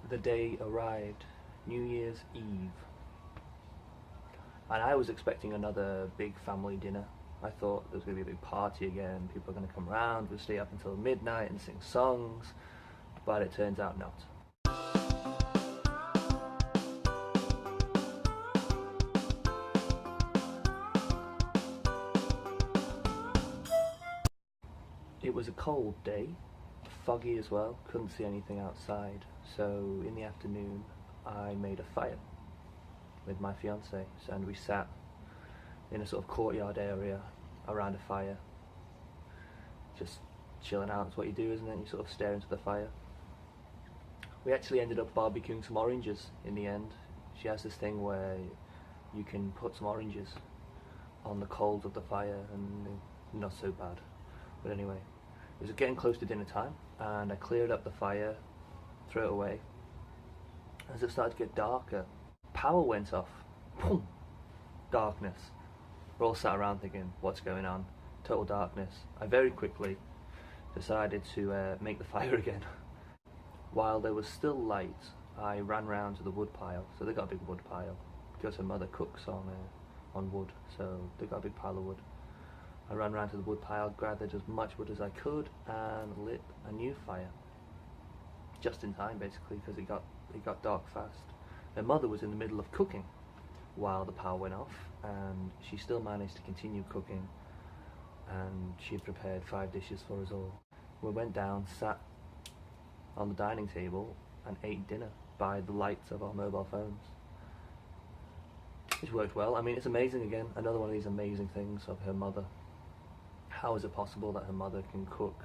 The day arrived, New Year's Eve, and I was expecting another big family dinner. I thought there was going to be a big party again, people are going to come around, we'll stay up until midnight and sing songs, but it turns out not. It was a cold day, foggy as well, couldn't see anything outside, so in the afternoon I made a fire with my fiance, and we sat in a sort of courtyard area around a fire, just chilling out. It's what you do, isn't it? You sort of stare into the fire. We actually ended up barbecuing some oranges in the end. She has this thing where you can put some oranges on the coals of the fire and they're not so bad. But anyway, it was getting close to dinner time and I cleared up the fire, threw it away. As it started to get darker, power went off. Boom! Darkness. We're all sat around thinking, what's going on? Total darkness. I very quickly decided to make the fire again. While there was still light, I ran round to the wood pile. So they got a big wood pile because her mother cooks on wood, so they got a big pile of wood. I ran round to the wood pile, gathered as much wood as I could, and lit a new fire. Just in time, basically, because it got dark fast. Her mother was in the middle of cooking while the power went off, and she still managed to continue cooking, and she had prepared 5 dishes for us all. We went down, sat on the dining table, and ate dinner by the lights of our mobile phones. It worked well. I mean, it's amazing again, another one of these amazing things of her mother. How is it possible that her mother can cook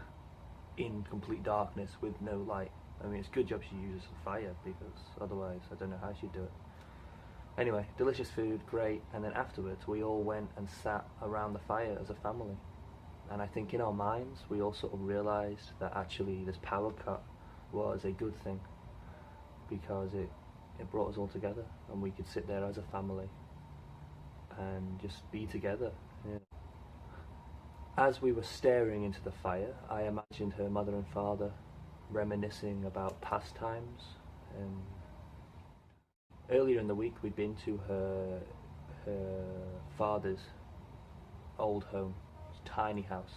in complete darkness with no light? I mean, it's a good job she uses fire, because otherwise I don't know how she'd do it. Anyway, delicious food, great, and then afterwards we all went and sat around the fire as a family. And I think in our minds we all sort of realised that actually this power cut was a good thing, because it brought us all together and we could sit there as a family and just be together. Yeah. As we were staring into the fire, I imagined her mother and father reminiscing about past times. Earlier in the week we'd been to her father's old home, tiny house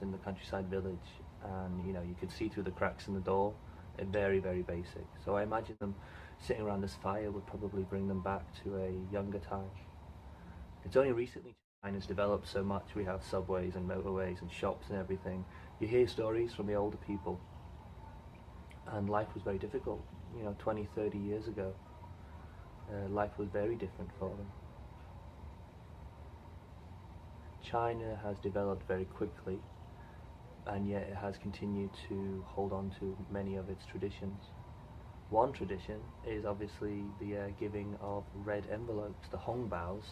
in the countryside village, and you know, you could see through the cracks in the door. Very, very basic. So I imagine them sitting around this fire would probably bring them back to a younger time. It's only recently China's developed so much. We have subways and motorways and shops and everything. You hear stories from the older people, and life was very difficult. You know, 20, 30 years ago, life was very different for them. China has developed very quickly, and yet it has continued to hold on to many of its traditions. One tradition is obviously the giving of red envelopes, the hongbaos.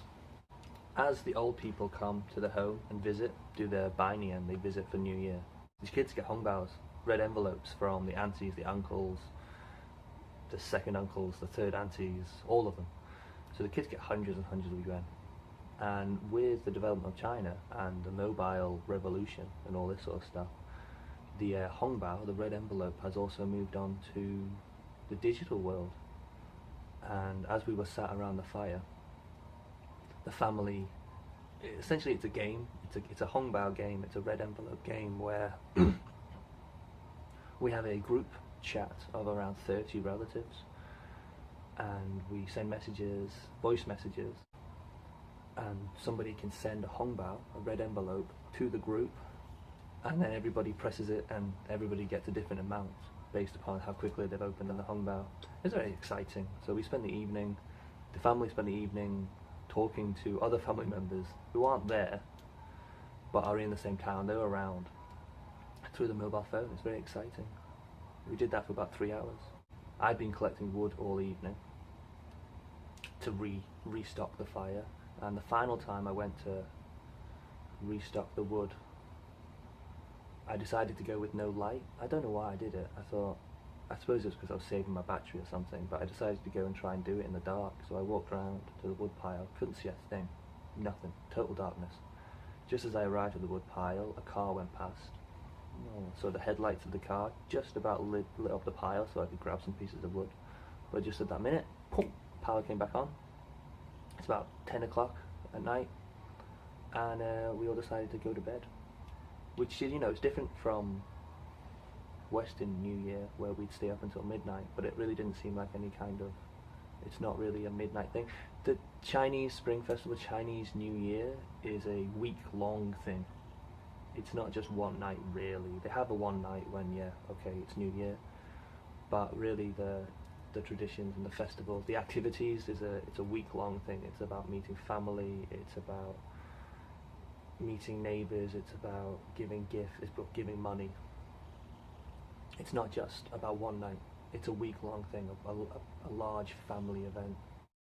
As the old people come to the home and visit, do their bainian, they visit for New Year. These kids get hongbaos, red envelopes from the aunties, the uncles, the second uncles, the third aunties, all of them. So the kids get hundreds and hundreds of yuan. And with the development of China and the mobile revolution and all this sort of stuff, the hongbao, the red envelope, has also moved on to the digital world. And as we were sat around the fire, the family, essentially it's a game, it's a hongbao game, it's a red envelope game where we have a group chat of around 30 relatives, and we send messages, voice messages, and somebody can send a hongbao, a red envelope, to the group, and then everybody presses it and everybody gets a different amount based upon how quickly they've opened the hongbao. It's very exciting. So we spend the evening, the family spend the evening talking to other family members who aren't there but are in the same town, they're around, through the mobile phone. It's very exciting. We did that for about 3 hours. I'd been collecting wood all evening to restock the fire, and the final time I went to restock the wood, I decided to go with no light. I don't know why I did it. I suppose it was because I was saving my battery or something, but I decided to go and try and do it in the dark. So I walked around to the wood pile, couldn't see a thing, nothing, total darkness. Just as I arrived at the wood pile, a car went past, So the headlights of the car just about lit up the pile so I could grab some pieces of wood. But just at that minute, boom, power came back on. It's about 10 o'clock at night, and we all decided to go to bed. Which is, it's different from Western New Year where we'd stay up until midnight, but it really didn't seem like any kind of, it's not really a midnight thing. The Chinese Spring Festival, Chinese New Year, is a week-long thing. It's not just one night, really. They have a one night when, it's New Year, but really the traditions and the festivals, the activities, it's a week-long thing. It's about meeting family, it's about meeting neighbours, it's about giving gifts, it's about giving money. It's not just about one night. It's a week-long thing, a large family event.